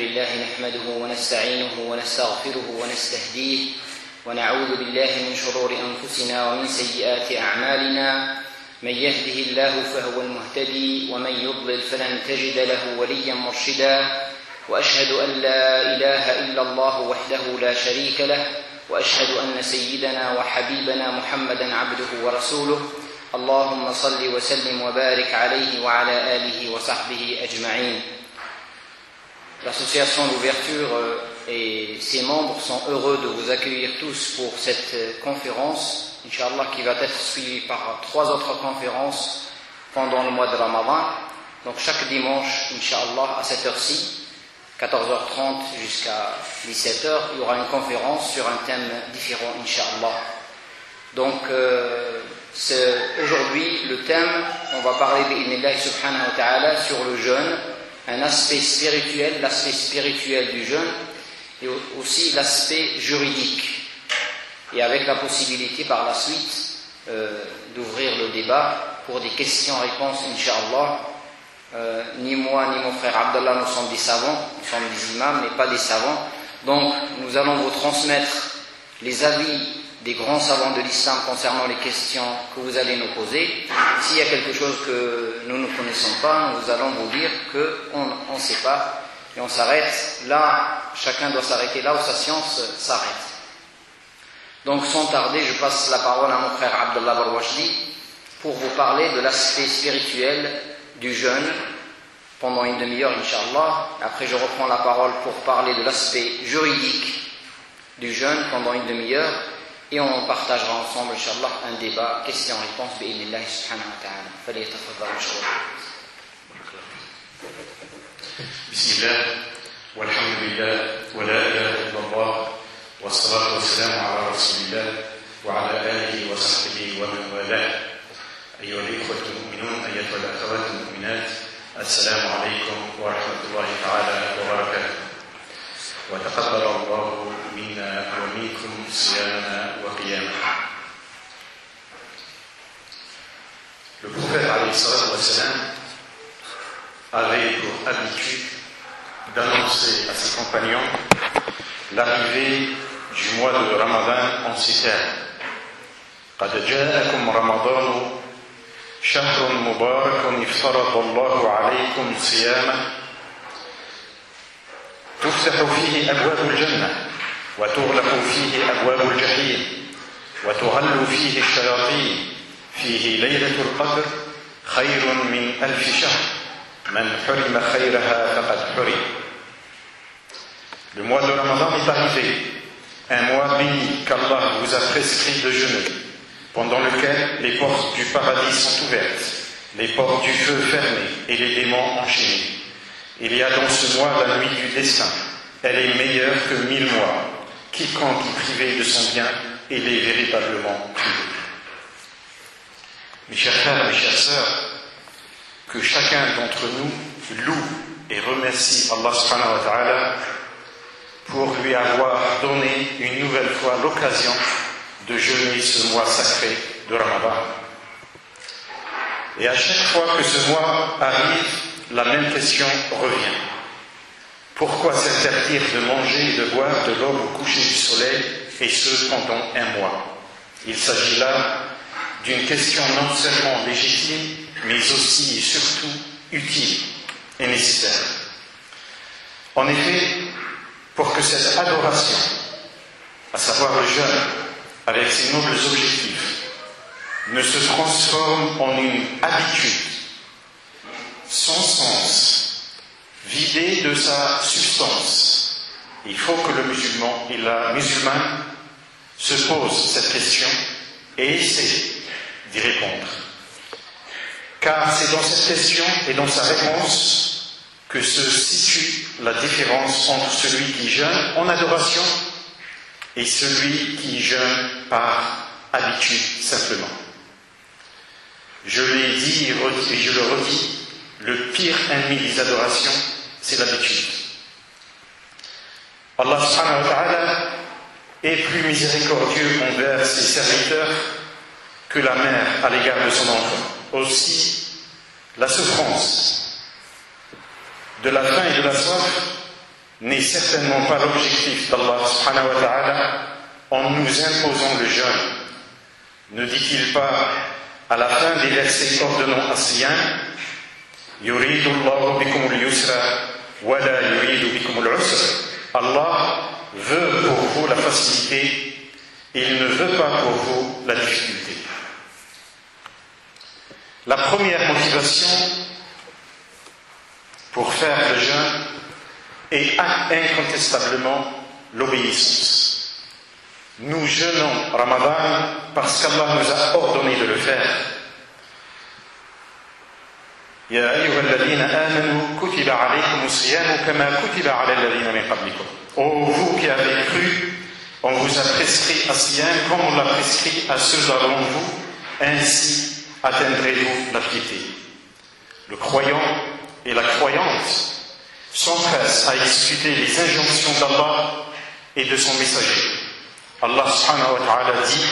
لله نحمده ونستعينه ونستغفره ونستهديه ونعوذ بالله من شرور أنفسنا ومن سيئات أعمالنا من يهده الله فهو المهتدي ومن يضلل فلن تجد له وليا مرشدا وأشهد أن لا إله إلا الله وحده لا شريك له وأشهد أن سيدنا وحبيبنا محمدا عبده ورسوله اللهم صل وسلم وبارك عليه وعلى آله وصحبه أجمعين. L'association d'ouverture et ses membres sont heureux de vous accueillir tous pour cette conférence, Inch'Allah, qui va être suivie par 3 autres conférences pendant le mois de Ramadan. Donc chaque dimanche, Inch'Allah, à cette heure-ci, 14h30 jusqu'à 17h, il y aura une conférence sur un thème différent, Inch'Allah. Donc aujourd'hui, le thème, on va parler bi'idhnillah subhanahu wa ta'ala sur le jeûne, un aspect spirituel, l'aspect spirituel du jeûne, et aussi l'aspect juridique. Et avec la possibilité par la suite d'ouvrir le débat pour des questions-réponses, Inch'Allah. Ni moi ni mon frère Abdallah, nous sommes des savants, nous sommes des imams, mais pas des savants. Donc nous allons vous transmettre les avis des grands savants de l'islam concernant les questions que vous allez nous poser. S'il y a quelque chose que nous ne connaissons pas, nous allons vous dire qu'on ne sait pas et on s'arrête là, chacun doit s'arrêter là où sa science s'arrête. Donc sans tarder, je passe la parole à mon frère Abdallah Barwashdi pour vous parler de l'aspect spirituel du jeûne pendant une demi-heure, Inch'Allah. Après je reprends la parole pour parler de l'aspect juridique du jeûne pendant une demi-heure. Et on partagera ensemble, Inch'Allah, un débat, question-réponse, bi'idhnillah subhanahu wa ta'ala. Falyatafaddal mashkoura. Bismillah, walhamdulillah, wa la ilaha illallah, wa salatu wa salam ala rasulillah, wa ala alihi wa sahbihi wa man walah. أيها الإخوة المؤمنون أيتها الأخوات المؤمنات السلام عليكم ورحمة الله تعالى وبركاته وتقبل الله منا ومنكم صيامنا وقيامنا. Le prophète alayhi salatu wa salam avait pour habitude d'annoncer à ses compagnons l'arrivée du mois de Ramadan en ces termes: قد جاءكم رمضان شهر مبارك افترض الله عليكم صيامه تفتح فيه أبواب الجنة وتغلق فيه أبواب الجحيم وتغل فيه الشياطين فيه ليلة القدر خير من 1000 شهر من حرم خيرها فقد حرم. Le mois de Ramadan est arrivé, un mois béni qu'Allah vous a prescrit de jeûner, pendant lequel les portes du paradis sont ouvertes, les portes du feu fermées et les démons enchaînés. Il y a dans ce mois la nuit du destin. Elle est meilleure que 1000 mois. Quiconque est privé de son bien, il est véritablement privé. Mes chers frères, mes chères sœurs, que chacun d'entre nous loue et remercie Allah subhanahu wa ta'ala pour lui avoir donné une nouvelle fois l'occasion de jeûner ce mois sacré de Ramadan. Et à chaque fois que ce mois arrive, la même question revient. Pourquoi s'interdire de manger et de boire de l'aube au coucher du soleil, et ce pendant un mois? Il s'agit là d'une question non seulement légitime, mais aussi et surtout utile et nécessaire. En effet, pour que cette adoration, à savoir le jeûne, avec ses nobles objectifs, ne se transforme en une habitude sans sens, vidée de sa substance, il faut que le musulman et la musulmane se posent cette question et essaient d'y répondre. Car c'est dans cette question et dans sa réponse que se situe la différence entre celui qui jeûne en adoration et celui qui jeûne par habitude simplement. Je l'ai dit et je le redis, le pire ennemi des adorations, c'est l'habitude. Allah subhanahu wa ta'ala est plus miséricordieux envers ses serviteurs que la mère à l'égard de son enfant. Aussi, la souffrance de la faim et de la soif n'est certainement pas l'objectif d'Allah subhanahu wa ta'ala en nous imposant le jeûne. Ne dit-il pas à la fin des versets ordonnant as-siyam, yuridu Allahu bikum al-yusra wa la yuridu bikum al-usra. Allah veut pour vous la facilité, il ne veut pas pour vous la difficulté. La première motivation pour faire le jeûne est incontestablement l'obéissance. Nous jeûnons Ramadan parce qu'Allah nous a ordonné de le faire. Ya ayyuhalladhina amanu kutiba alaykumus siyamu kama kutiba ala alladhina min qablikum. Ô vous qui avez cru, on vous a prescrit à siyam comme on l'a prescrit à ceux avant vous, ainsi atteindrez-vous la piété. Le croyant et la croyante s'empressent à exécuter les injonctions d'Allah et de son messager. Allah subhanahu wa ta'ala dit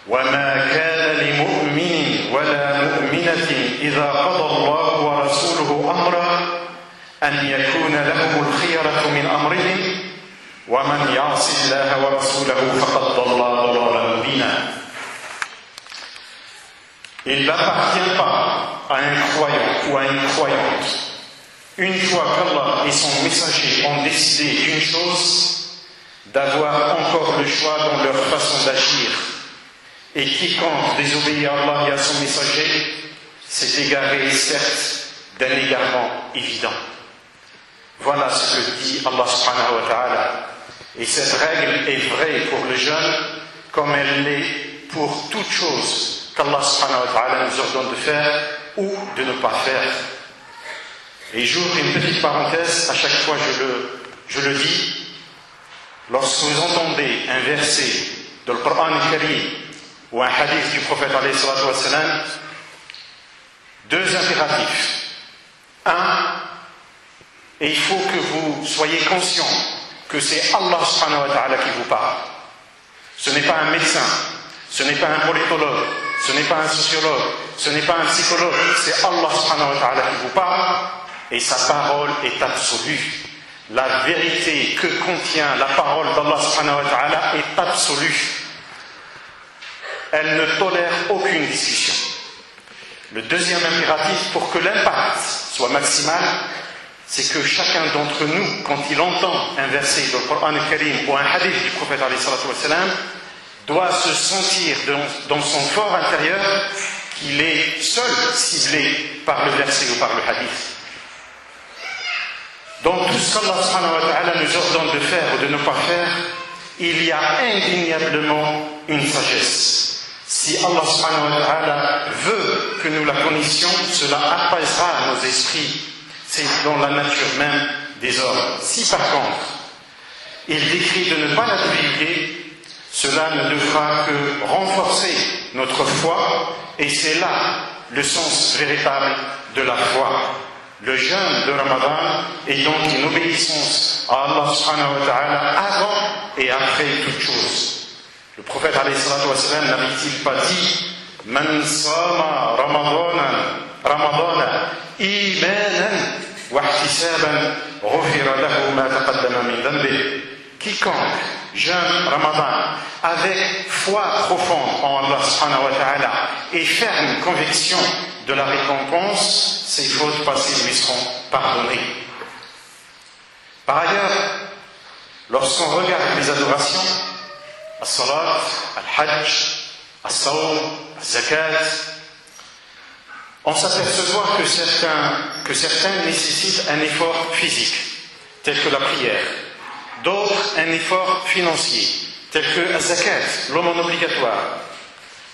وَمَا كَانَ لِمُؤْمِنٍ وَلَا مُؤْمِنَةٍ إِذَا قَضَى اللَّهُ وَرَسُولُهُ أَمْرًا أَنْ يَكُونَ لَهُمُ الْخِيَرَةُ مِنْ أَمْرِهِمْ وَمَنْ يَعْصِ اللَّهَ وَرَسُولَهُ فَقَدْ ضَلَّ ضَلَالًا مُبِينًا. Il n'appartient pas à un croyant ou à une croyante, une fois qu'Allah et son messager ont décidé d'une chose, d'avoir encore le choix dans leur façon d'agir. Et quiconque désobéit à Allah et à son messager s'est égaré, certes, d'un égarement évident. Voilà ce que dit Allah subhanahu wa ta'ala. Et cette règle est vraie pour le jeûne, comme elle l'est pour toute chose qu'Allah subhanahu wa ta'ala nous ordonne de faire ou de ne pas faire. Et j'ouvre une petite parenthèse, à chaque fois je le dis, lorsque vous entendez un verset de l'Coran al-Karim ou un hadith du prophète alayhi salatu wa salam, deux impératifs. Un, et il faut que vous soyez conscient que c'est Allah subhanahu wa ta'ala qui vous parle. Ce n'est pas un médecin, ce n'est pas un politologue, ce n'est pas un sociologue, ce n'est pas un psychologue, c'est Allah subhanahu wa ta'ala qui vous parle et sa parole est absolue. La vérité que contient la parole d'Allah subhanahu wa ta'ala est absolue. Elle ne tolère aucune discussion. Le deuxième impératif pour que l'impact soit maximal, c'est que chacun d'entre nous, quand il entend un verset du Coran al-Karim ou un hadith du prophète alayhi salatu wa salam, doit se sentir dans son fort intérieur qu'il est seul ciblé par le verset ou par le hadith. Dans tout ce qu'Allah subhanahu wa ta'ala nous ordonne de faire ou de ne pas faire, il y a indéniablement une sagesse. Si Allah subhanahu wa ta'ala veut que nous la connaissions, cela apaisera nos esprits. C'est dans la nature même des hommes. Si par contre, il décrit de ne pas la divulguer, cela ne devra que renforcer notre foi, et c'est là le sens véritable de la foi. Le jeûne de Ramadan est donc une obéissance à Allah subhanahu wa ta'ala avant et après toute chose. Le prophète alayhi salatu wa salam n'avait-il pas dit Man sama Ramadana imanan wa ihtisaban ghufira lahu ma taqaddama min dhanbi. Quiconque jeûne Ramadan avec foi profonde en Allah subhanahu wa ta'ala et ferme conviction de la récompense, ses fautes passées lui seront pardonnées. Par ailleurs, lorsqu'on regarde les adorations, as-salat, al-hajj, as-sawm, al-zakat, on s'aperçoit que certains nécessitent un effort physique, tel que la prière, d'autres un effort financier, tel que al-zakat, l'aumône obligatoire,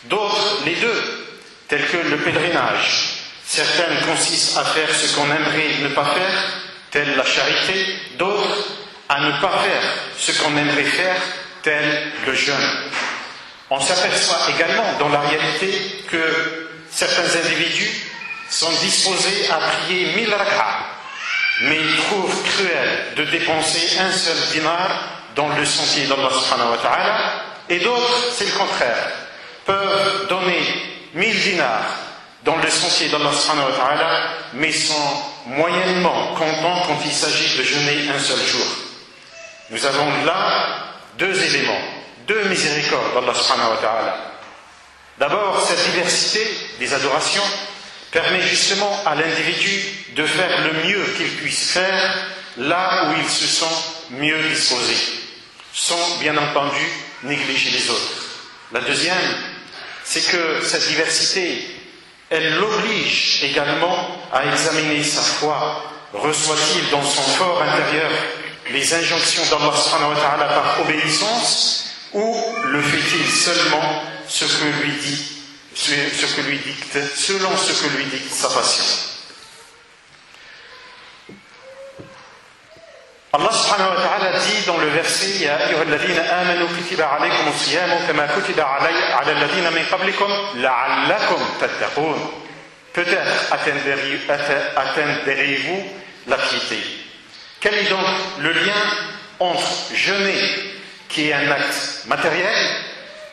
d'autres les deux, tels que le pèlerinage. Certaines consistent à faire ce qu'on aimerait ne pas faire, telle la charité, d'autres à ne pas faire ce qu'on aimerait faire, tel le jeûne. On s'aperçoit également dans la réalité que certains individus sont disposés à prier 1000 rak'ah, mais ils trouvent cruel de dépenser un seul dinar dans le sentier d'Allah subhanahu wa ta'ala, et d'autres, c'est le contraire, peuvent donner 1000 dinars dans le sentier d'Allah subhanahu wa ta'ala, mais sont moyennement contents quand il s'agit de jeûner un seul jour. Nous avons là deux éléments, deux miséricordes d'Allah subhanahu wa ta'ala. D'abord, cette diversité des adorations permet justement à l'individu de faire le mieux qu'il puisse faire là où il se sent mieux disposé, sans bien entendu négliger les autres. La deuxième, c'est que cette diversité, elle l'oblige également à examiner sa foi. Reçoit-il dans son fort intérieur les injonctions d'Allah subhanahu wa ta'ala par obéissance, ou le fait-il seulement ce que lui dicte, selon ce que lui dicte sa passion? Allah subhanahu wa ta'ala dit dans le verset Ya ayyuhalladhina amanu kutiba alaykum as-siyamu kama kutiba ala alladhina min qablikum la'allakum tattaqun. Peut-être atteindrez-vous la piété. Quel est donc le lien entre jeûner, qui est un acte matériel,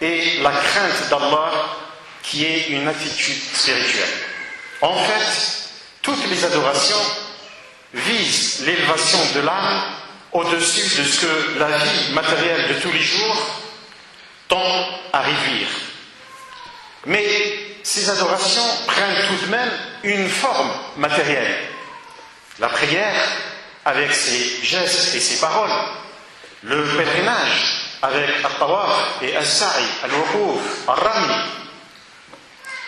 et la crainte d'Allah, qui est une attitude spirituelle? En fait, toutes les adorations visent l'élévation de l'âme au-dessus de ce que la vie matérielle de tous les jours tend à réduire. Mais ces adorations prennent tout de même une forme matérielle. La prière, avec ses gestes et ses paroles, le pèlerinage, avec al-tawaf et al-sa'i, al-wuquf, al-rami,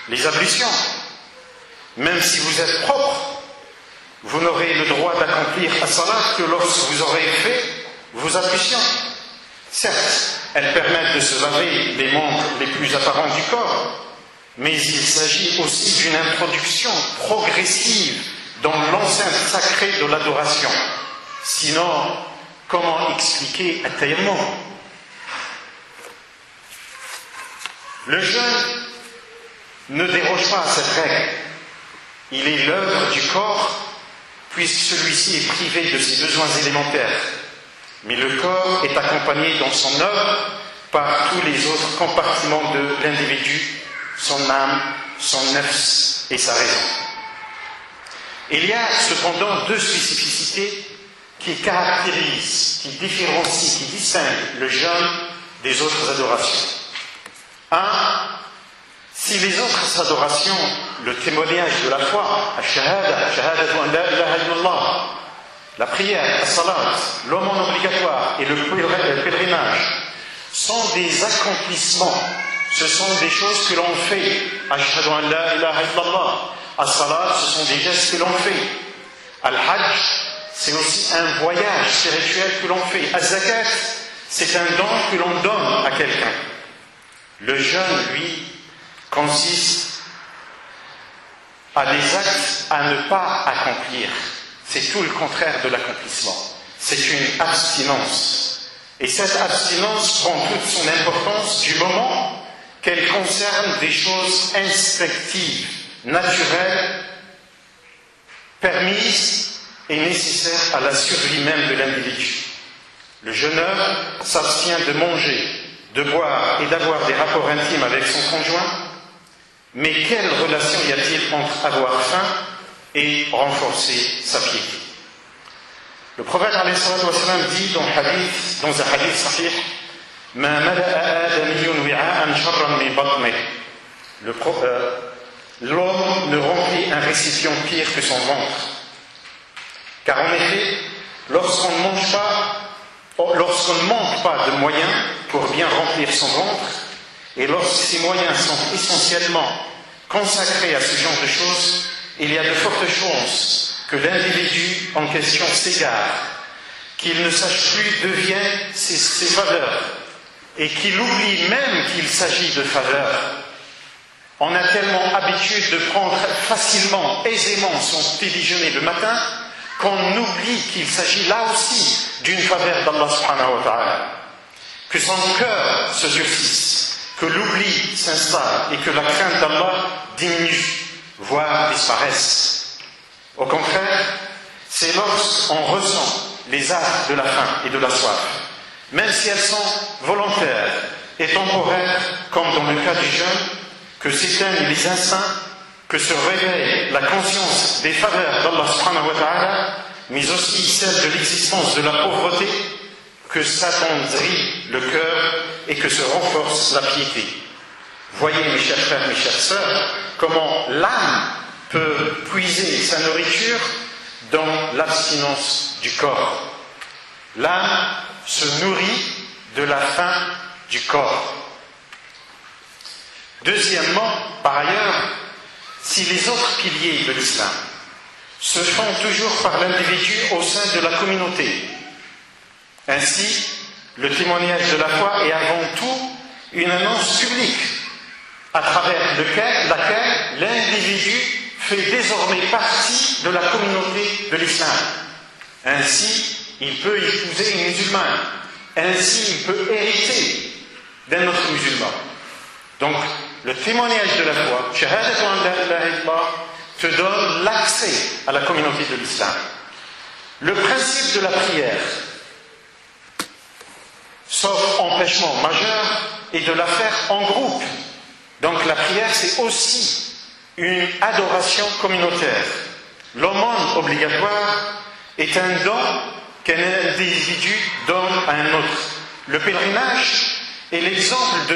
les ablutions. Même si vous êtes propre, vous n'aurez le droit d'accomplir as-salat que lorsque vous aurez fait vos ablutions. Certes, elles permettent de se laver les membres les plus apparents du corps, mais il s'agit aussi d'une introduction progressive dans l'enceinte sacrée de l'adoration. Sinon, comment expliquer at-tayammum? Le jeûne ne déroge pas à cette règle. Il est l'œuvre du corps, puisque celui-ci est privé de ses besoins élémentaires. Mais le corps est accompagné dans son œuvre par tous les autres compartiments de l'individu, son âme, son nafs et sa raison. Il y a cependant deux spécificités qui caractérisent, qui différencient, qui distinguent le jeûne des autres adorations. Un, si les autres adorations, le témoignage de la foi, la prière, as-salat, l'aumône obligatoire et le pèlerinage sont des accomplissements, ce sont des choses que l'on fait. Ashhadu an la ilaha illallah. As-salat, ce sont des gestes que l'on fait. Al-hajj, c'est aussi un voyage spirituel que l'on fait. Az-zakat, c'est un don que l'on donne à quelqu'un. Le jeûne, lui, consiste à des actes à ne pas accomplir. C'est tout le contraire de l'accomplissement. C'est une abstinence. Et cette abstinence prend toute son importance du moment qu'elle concerne des choses instinctives, naturelles, permises et nécessaires à la survie même de l'individu. Le jeûneur s'abstient de manger, de boire et d'avoir des rapports intimes avec son conjoint. Mais quelle relation y a-t-il entre avoir faim et renforcer sa piété? Le prophète alayhi salatu wa sallam dit dans un hadith sahih, Ma mala'a adamiyyun wi'a'an sharran min batnih. L'homme ne remplit un récipient pire que son ventre. Car en effet, lorsqu'on ne manque pas de moyens pour bien remplir son ventre, et lorsque ces moyens sont essentiellement consacrés à ce genre de choses, il y a de fortes chances que l'individu en question s'égare, qu'il ne sache plus d'où viennent ses faveurs, et qu'il oublie même qu'il s'agit de faveurs. On a tellement habitude de prendre facilement, aisément son petit déjeuner le matin, qu'on oublie qu'il s'agit là aussi d'une faveur d'Allah subhanahu wa ta'ala. Que son cœur se durcisse, que l'oubli s'installe et que la crainte d'Allah diminue, voire disparaisse. Au contraire, c'est lorsqu'on ressent les affres de la faim et de la soif, même si elles sont volontaires et temporaires, comme dans le cas du jeûne, que s'éteignent les instincts que se réveille la conscience des faveurs d'Allah subhanahu wa ta'ala, mais aussi celle de l'existence de la pauvreté, que s'attendrit le cœur et que se renforce la piété. Voyez, mes chers frères, mes chères sœurs, comment l'âme peut puiser sa nourriture dans l'abstinence du corps. L'âme se nourrit de la faim du corps. Deuxièmement, par ailleurs, si les autres piliers de l'islam se font toujours par l'individu au sein de la communauté, ainsi, le témoignage de la foi est avant tout une annonce publique à travers laquelle l'individu fait désormais partie de la communauté de l'islam. Ainsi, il peut épouser une musulmane. Ainsi, il peut hériter d'un autre musulman. Donc, le témoignage de la foi, Shahadatu an la ilaha illallah, te donne l'accès à la communauté de l'islam. Le principe de la prière, sauf empêchement majeur, est de la faire en groupe. Donc la prière, c'est aussi une adoration communautaire. L'aumône obligatoire est un don qu'un individu donne à un autre. Le pèlerinage est l'exemple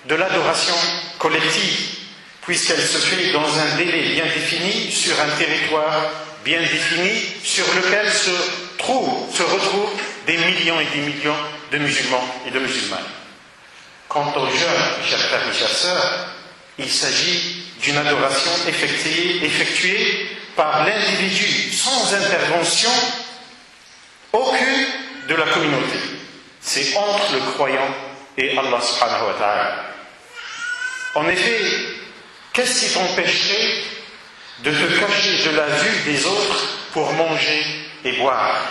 de l'adoration collective, puisqu'elle se fait dans un délai bien défini, sur un territoire bien défini, sur lequel se retrouvent des millions et des millions de musulmans et de musulmanes. Quant aux jeunes, chers frères et chères sœurs, il s'agit d'une adoration effectuée par l'individu sans intervention aucune de la communauté. C'est entre le croyant et Allah subhanahu wa ta'ala. En effet, qu'est-ce qui t'empêcherait de te cacher de la vue des autres pour manger et boire?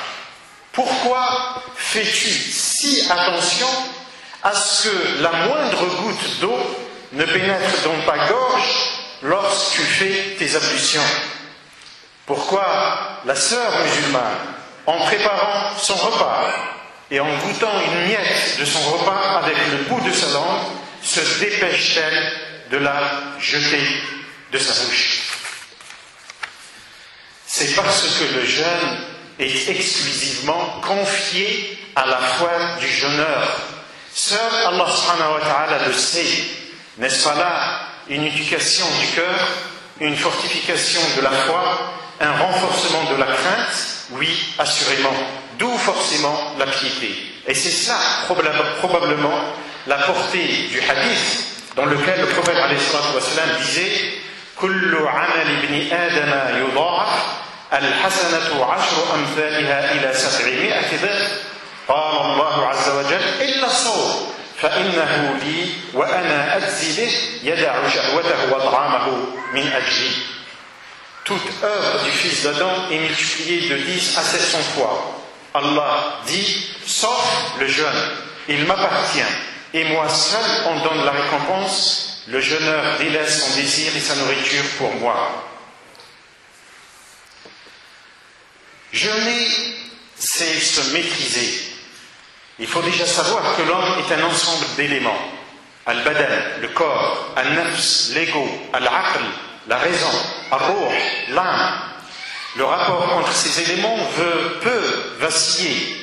Pourquoi fais-tu si attention à ce que la moindre goutte d'eau ne pénètre dans ta gorge lorsque tu fais tes ablutions? Pourquoi la sœur musulmane, en préparant son repas et en goûtant une miette de son repas avec le bout de sa langue, se dépêche-t-elle de la jeter de sa bouche? C'est parce que le jeûne est exclusivement confié à la foi du jeûneur. Seul Allah subhanahu wa ta'ala le sait. N'est-ce pas là une éducation du cœur, une fortification de la foi, un renforcement de la crainte? Oui, assurément. D'où forcément la piété. Et c'est ça probablement la portée du hadith dans lequel le prophète alayhi salatu wa sallam disait Kullu amal ibn Adam yudha'af al-hasanatu 'ashru amthaliha ila 700 dha'f. قال الله عز وجل إلا الصوم فإنه لي وأنا أجزي به يدع شهوته وطعامه من أجلي. Toute œuvre du fils d'Adam est multipliée de 10 à 700 fois. Allah dit, sauf le jeûne, il m'appartient, et moi seul en donne la récompense, le jeûneur délaisse son désir et sa nourriture pour moi. Jeûner, c'est se maîtriser. Il faut déjà savoir que l'homme est un ensemble d'éléments. Al-badan, le corps, al-nafs, l'ego, al-aql, la raison, al-ruh, l'âme. Le rapport entre ces éléments peut vaciller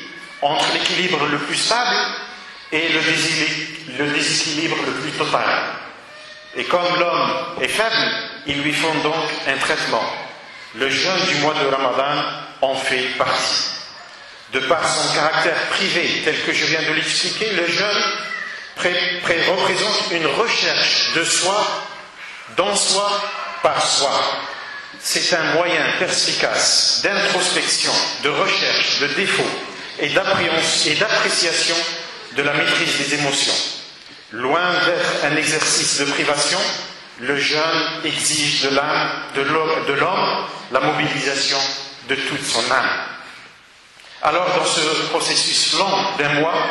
entre l'équilibre le plus stable et le déséquilibre le plus total. Et comme l'homme est faible, il lui faut donc un traitement. Le jeûne du mois de Ramadan en fait partie. De par son caractère privé, tel que je viens de l'expliquer, le jeûne représente une recherche de soi, dans soi, par soi. C'est un moyen perspicace d'introspection, de recherche de défauts et d'appréciation de la maîtrise des émotions. Loin d'être un exercice de privation, le jeûne exige de l'homme la mobilisation de toute son âme. Alors, dans ce processus long d'un mois,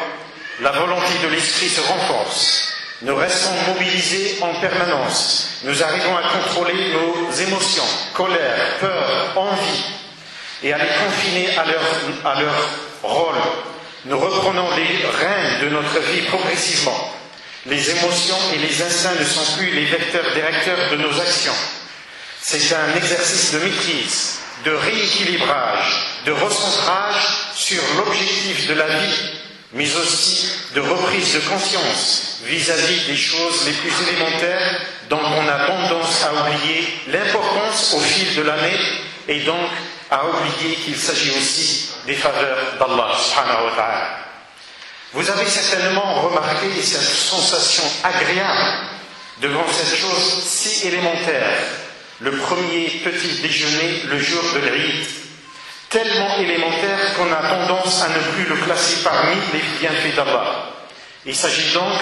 la volonté de l'esprit se renforce. Nous restons mobilisés en permanence. Nous arrivons à contrôler nos émotions, colère, peur, envie, et à les confiner à leur rôle. Nous reprenons les rênes de notre vie progressivement. Les émotions et les instincts ne sont plus les vecteurs directeurs de nos actions. C'est un exercice de maîtrise, de rééquilibrage, de recentrage sur l'objectif de la vie, mais aussi de reprise de conscience vis-à-vis des choses les plus élémentaires dont on a tendance à oublier l'importance au fil de l'année et donc à oublier qu'il s'agit aussi des faveurs d'Allah subhanahu wa ta'ala. Vous avez certainement remarqué cette sensation agréable devant cette chose si élémentaire, le premier petit déjeuner le jour de l'Eid, tellement élémentaire qu'on a tendance à ne plus le classer parmi les bienfaits d'Allah. Il s'agit donc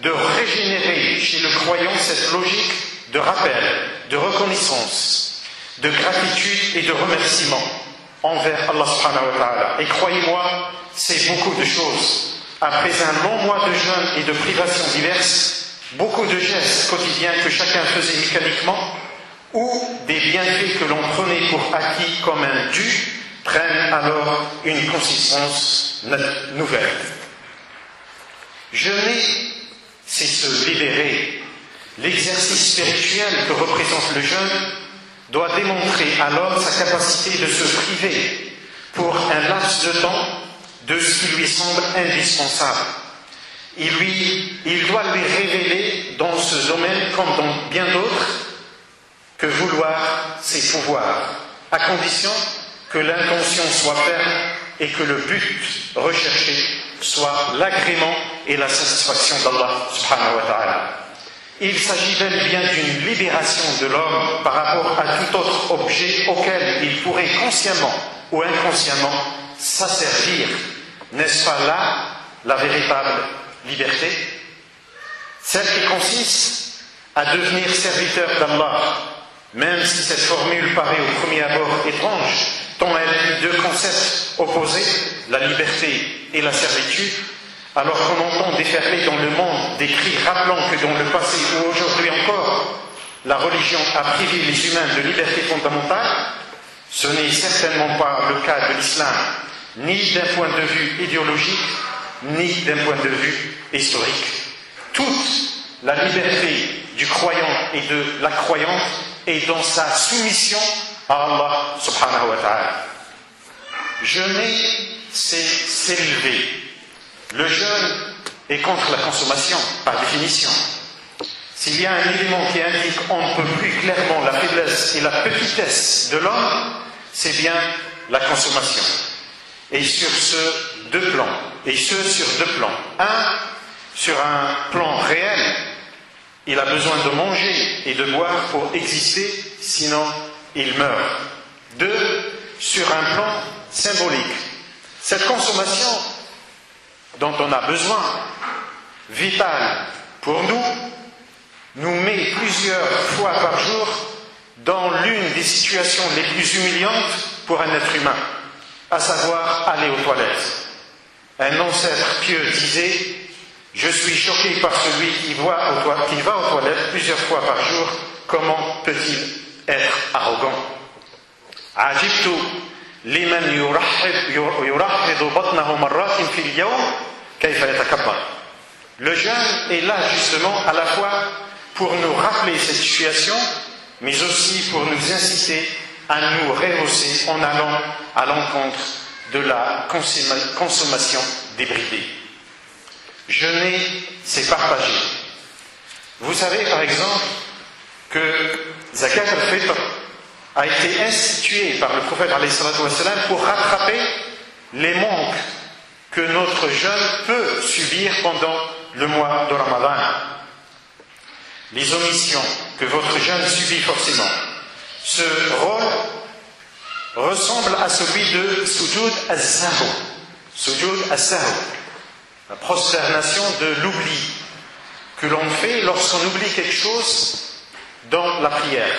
de régénérer chez le croyant cette logique de rappel, de reconnaissance, de gratitude et de remerciement envers Allah subhanahu wa ta'ala. Et croyez-moi, c'est beaucoup de choses. Après un long mois de jeûne et de privations diverses, beaucoup de gestes quotidiens que chacun faisait mécaniquement, ou des bienfaits que l'on prenait pour acquis comme un dû, prennent alors une consistance nouvelle. Jeûner, c'est se libérer. L'exercice spirituel que représente le jeûne doit démontrer à l'homme sa capacité de se priver pour un laps de temps de ce qui lui semble indispensable. Il doit lui révéler dans ce domaine, comme dans bien d'autres, que vouloir, c'est pouvoir, à condition que l'intention soit ferme et que le but recherché soit l'agrément et la satisfaction d'Allah subhanahu wa ta'ala. Il s'agit bel et bien d'une libération de l'homme par rapport à tout autre objet auquel il pourrait consciemment ou inconsciemment s'asservir. N'est-ce pas là la véritable liberté? Celle qui consiste à devenir serviteur d'Allah, même si cette formule paraît au premier abord étrange, tant elle a deux concepts opposés, la liberté et la servitude, alors qu'on entend déferler dans le monde des cris rappelant que dans le passé ou aujourd'hui encore, la religion a privé les humains de liberté fondamentale, ce n'est certainement pas le cas de l'islam, ni d'un point de vue idéologique, ni d'un point de vue historique. Toute la liberté du croyant et de la croyante est dans sa soumission à Allah subhanahu wa ta'ala. Jeûner, c'est s'élever. Le jeûne est contre la consommation, par définition. S'il y a un élément qui indique on ne peut plus clairement la faiblesse et la petitesse de l'homme, c'est bien la consommation. Et sur deux plans. Un, sur un plan réel, il a besoin de manger et de boire pour exister, sinon il meurt. Deux, sur un plan symbolique. Cette consommation dont on a besoin, vitale pour nous, nous met plusieurs fois par jour dans l'une des situations les plus humiliantes pour un être humain, à savoir aller aux toilettes. Un ancêtre pieux disait « Je suis choqué par celui qui va aux toilettes plusieurs fois par jour, comment peut-il être arrogant ?» Ajibtu liman yurahhidu batnahu marratin fil yawm kayfa yatakabbar. Le jeûne est là justement à la fois pour nous rappeler cette situation, mais aussi pour nous inciter à nous rehausser en allant à l'encontre de la consommation débridée. Jeûner, c'est partager. Vous savez par exemple que Zakat al-Fitr a été institué par le prophète alayhi salatu wassalam pour rattraper les manques que notre jeûne peut subir pendant le mois de Ramadan. Les omissions que votre jeûne subit forcément. Ce rôle ressemble à celui de Sujud al-Sahw. Sujud al-Sahw, la prosternation de l'oubli que l'on fait lorsqu'on oublie quelque chose dans la prière.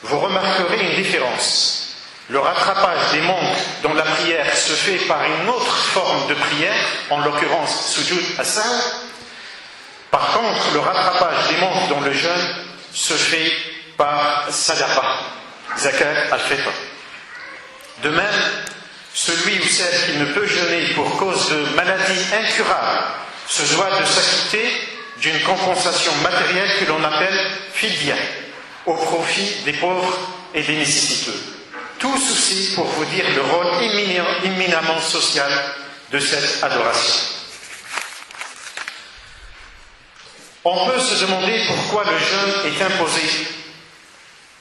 Vous remarquerez une différence. Le rattrapage des manques dans la prière se fait par une autre forme de prière, en l'occurrence Sujud al-Sahw. Par contre, le rattrapage des manques dans le jeûne se fait par Sadaqa, Zakat al-Fitr. De même, celui ou celle qui ne peut jeûner pour cause de maladie incurable se doit de s'acquitter d'une compensation matérielle que l'on appelle fidya. au profit des pauvres et des nécessiteux. Tout ceci pour vous dire le rôle éminemment social de cette adoration. On peut se demander pourquoi le jeûne est imposé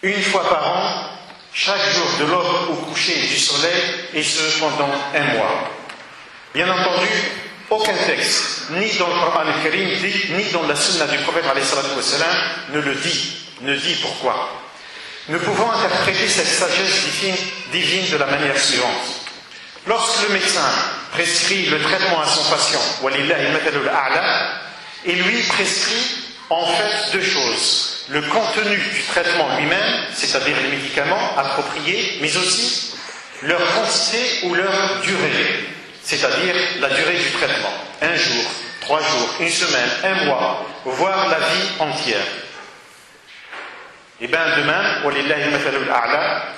une fois par an, chaque jour de l'aube au coucher du soleil, et ce pendant un mois. Bien entendu, aucun texte, ni dans le Coran al-Karim, ni dans la sunna du prophète ne dit pourquoi. Nous pouvons interpréter cette sagesse divine de la manière suivante. Lorsque le médecin prescrit le traitement à son patient, il lui prescrit en fait deux choses. Le contenu du traitement lui-même, c'est-à-dire les médicaments appropriés, mais aussi leur quantité ou leur durée, c'est-à-dire la durée du traitement. 1 jour, 3 jours, 1 semaine, 1 mois, voire la vie entière. Et bien de même,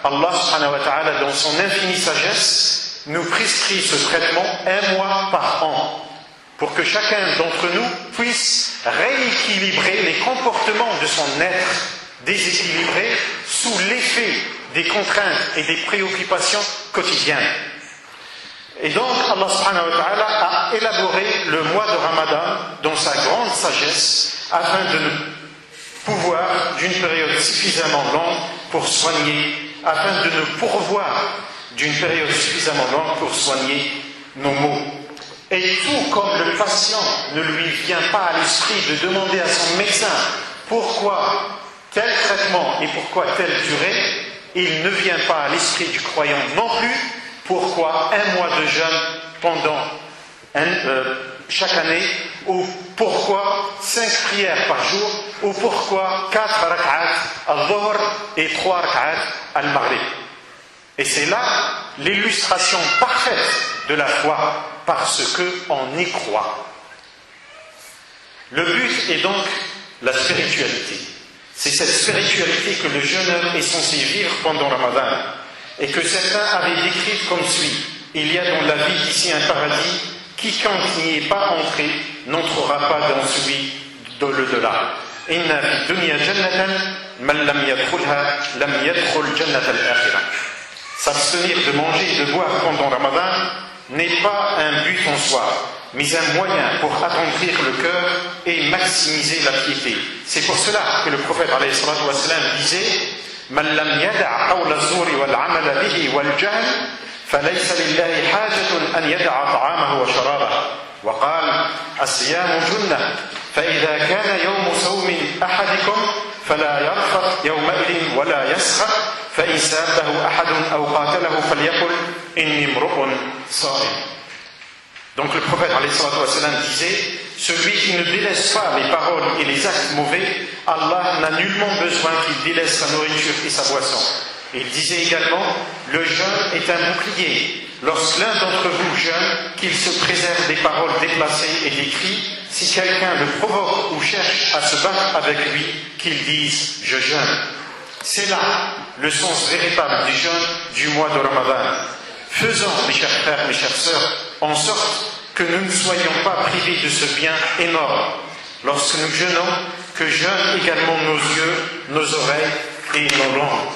Allah subhanahu wa ta'ala, dans son infinie sagesse, nous prescrit ce traitement 1 mois par an, pour que chacun d'entre nous puisse rééquilibrer les comportements de son être déséquilibré sous l'effet des contraintes et des préoccupations quotidiennes. Et donc Allah subhanahu wa ta'ala a élaboré le mois de Ramadan dans sa grande sagesse afin de nous pouvoir d'une période suffisamment longue pour soigner, afin de nous pourvoir d'une période suffisamment longue pour soigner nos maux. Et tout comme le patient ne lui vient pas à l'esprit de demander à son médecin pourquoi tel traitement et pourquoi telle durée, il ne vient pas à l'esprit du croyant non plus pourquoi 1 mois de jeûne pendant chaque année, ou pourquoi 5 prières par jour, ou pourquoi 4 rak'at al-dhuhr et 3 rak'at al-maghrib. Et c'est là l'illustration parfaite de la foi, parce qu'on y croit. Le but est donc la spiritualité. C'est cette spiritualité que le jeune homme est censé vivre pendant Ramadan, et que certains avaient décrite comme suit. Il y a dans la vie d'ici un paradis, quiconque n'y est pas entré n'entrera pas dans celui de l'au-delà. Inna fi dunya jannatan man lam yadkhulha lam yadkhul jannat al-akhirah. S'abstenir de manger et de boire pendant Ramadan n'est pas un but en soi, mais un moyen pour attendrir le cœur et maximiser la piété. C'est pour cela que le prophète alayhi salatu wa sallam disait: Man lam yada' qawla az-zuri wal 'amala bihi wal jahl falaysa lillahi hajatun an yada'a ta'amahu wa sharabahu. Wa qala as-siyamu junnah fa idha kana yawmu sawmi ahadikum fala yarfath yawma'idhin wa la yaskhab fa in sabahu ahadun aw qatalahu falyaqul inni imru'un sa'im. Donc le prophète alayhi salatu wa sallam disait: celui qui ne délaisse pas les paroles et les actes mauvais, Allah n'a nullement besoin qu'il délaisse sa nourriture et sa boisson. Et il disait également: le jeûne est un bouclier. Lorsqu'un d'entre vous jeûne, qu'il se préserve des paroles déplacées et des cris. Si quelqu'un le provoque ou cherche à se battre avec lui, qu'il dise: je jeûne. C'est là le sens véritable du jeûne du mois de Ramadan. Faisons, mes chers frères, mes chères sœurs, en sorte que nous ne soyons pas privés de ce bien énorme. Lorsque nous jeûnons, que jeûnent également nos yeux, nos oreilles et nos langues.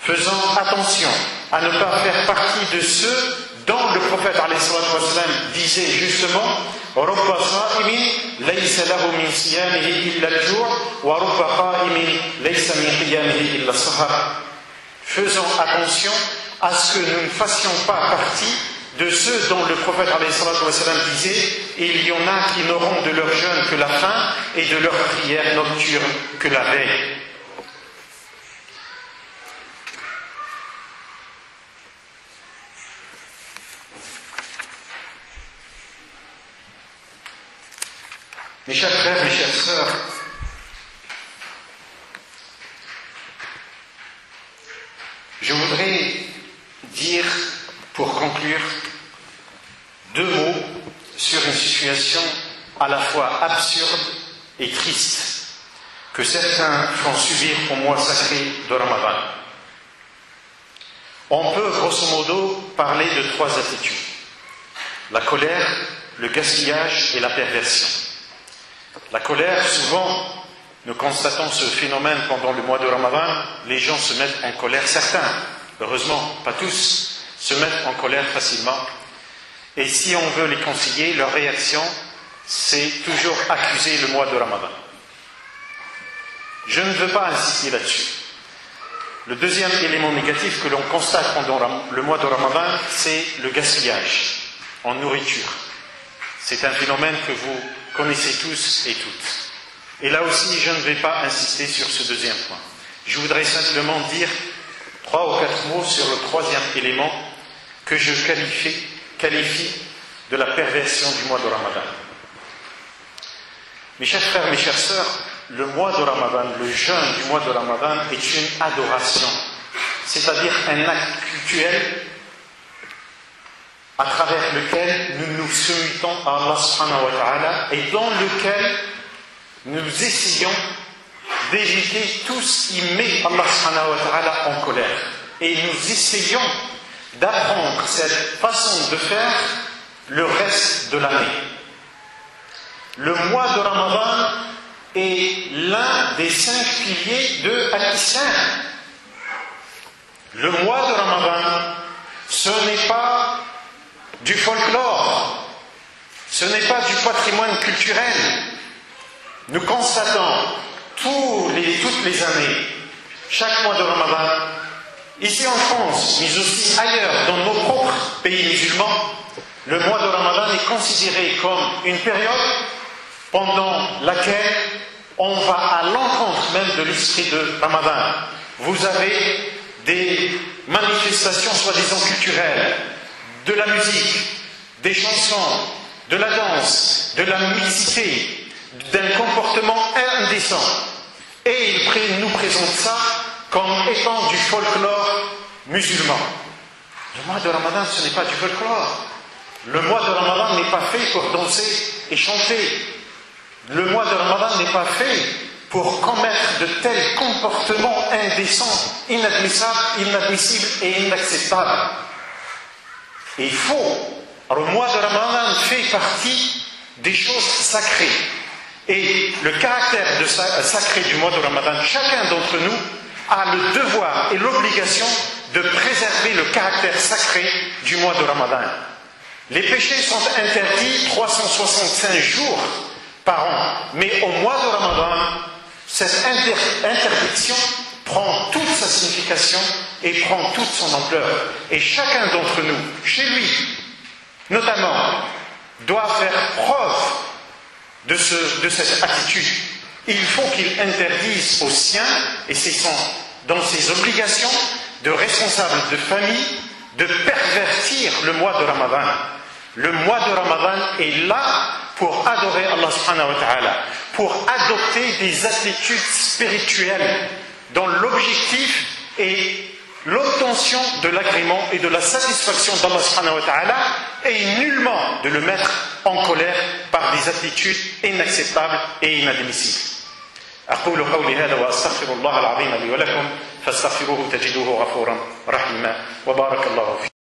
Faisons attention à ne pas faire partie de ceux dont le prophète alayhi salatu wa sallam disait justement: Rubba sa'imin laysa lahu min siyamihi illa al-ju' wa rubba qa'imin laysa min qiyamihi illa as-sahar. Faisons attention à ce que nous ne fassions pas partie de ceux dont le prophète alayhi salatu wa sallam disait: il y en a qui n'auront de leur jeûne que la faim et de leur prière nocturne que la veille. Mes chers frères, mes chères sœurs, je voudrais dire, pour conclure, 2 mots sur une situation à la fois absurde et triste que certains font subir au mois sacré de Ramadan. On peut grosso modo parler de 3 attitudes: la colère, le gaspillage et la perversion. La colère, souvent, nous constatons ce phénomène pendant le mois de Ramadan. Les gens se mettent en colère, certains, heureusement, pas tous, se mettent en colère facilement. Et si on veut les conseiller, leur réaction, c'est toujours accuser le mois de Ramadan. Je ne veux pas insister là-dessus. Le deuxième élément négatif que l'on constate pendant le mois de Ramadan, c'est le gaspillage en nourriture. C'est un phénomène que vous connaissez tous et toutes. Et là aussi, je ne vais pas insister sur ce deuxième point. Je voudrais simplement dire 3 ou 4 mots sur le troisième élément que je qualifie de la perversion du mois de Ramadan. Mes chers frères, mes chères sœurs, le mois de Ramadan, le jeûne du mois de Ramadan est une adoration, c'est-à-dire un acte cultuel à travers lequel nous nous soumettons à Allah subhanahu wa ta'ala et dans lequel nous essayons d'éviter tout ce qui met Allah subhanahu wa ta'ala en colère. Et nous essayons d'apprendre cette façon de faire le reste de l'année. Le mois de Ramadan est l'un des 5 piliers de l'islam. Le mois de Ramadan, ce n'est pas du folklore, ce n'est pas du patrimoine culturel. Nous constatons toutes les années, chaque mois de Ramadan, ici en France, mais aussi ailleurs, dans nos propres pays musulmans, le mois de Ramadan est considéré comme une période pendant laquelle on va à l'encontre même de l'esprit de Ramadan. Vous avez des manifestations soi-disant culturelles, de la musique, des chansons, de la danse, de la mixité, d'un comportement indécent. Et il nous présente ça comme étant du folklore musulman. Le mois de Ramadan, ce n'est pas du folklore. Le mois de Ramadan n'est pas fait pour danser et chanter. Le mois de Ramadan n'est pas fait pour commettre de tels comportements indécents, inadmissibles et inacceptables. Et il faut, le mois de Ramadan fait partie des choses sacrées. Et le caractère sacré du mois de Ramadan, chacun d'entre nous a le devoir et l'obligation de préserver le caractère sacré du mois de Ramadan. Les péchés sont interdits 365 jours par an, mais au mois de Ramadan, cette interdiction prend toute sa signification et prend toute son ampleur. Et chacun d'entre nous, chez lui, notamment, doit faire preuve de cette attitude. Il faut qu'il interdise aux siens, et c'est dans ses obligations de responsable de famille, de pervertir le mois de Ramadan. Le mois de Ramadan est là pour adorer Allah subhanahu wa ta'ala, pour adopter des attitudes spirituelles dont l'objectif est l'obtention de l'agrément et de la satisfaction d'Allah subhanahu wa ta'ala et nullement de le mettre en colère par des attitudes inacceptables et inadmissibles. أقول قولي هذا وأستغفر الله العظيم لي ولكم فاستغفروه تجدوه غفورا رحيما وبارك الله فيكم.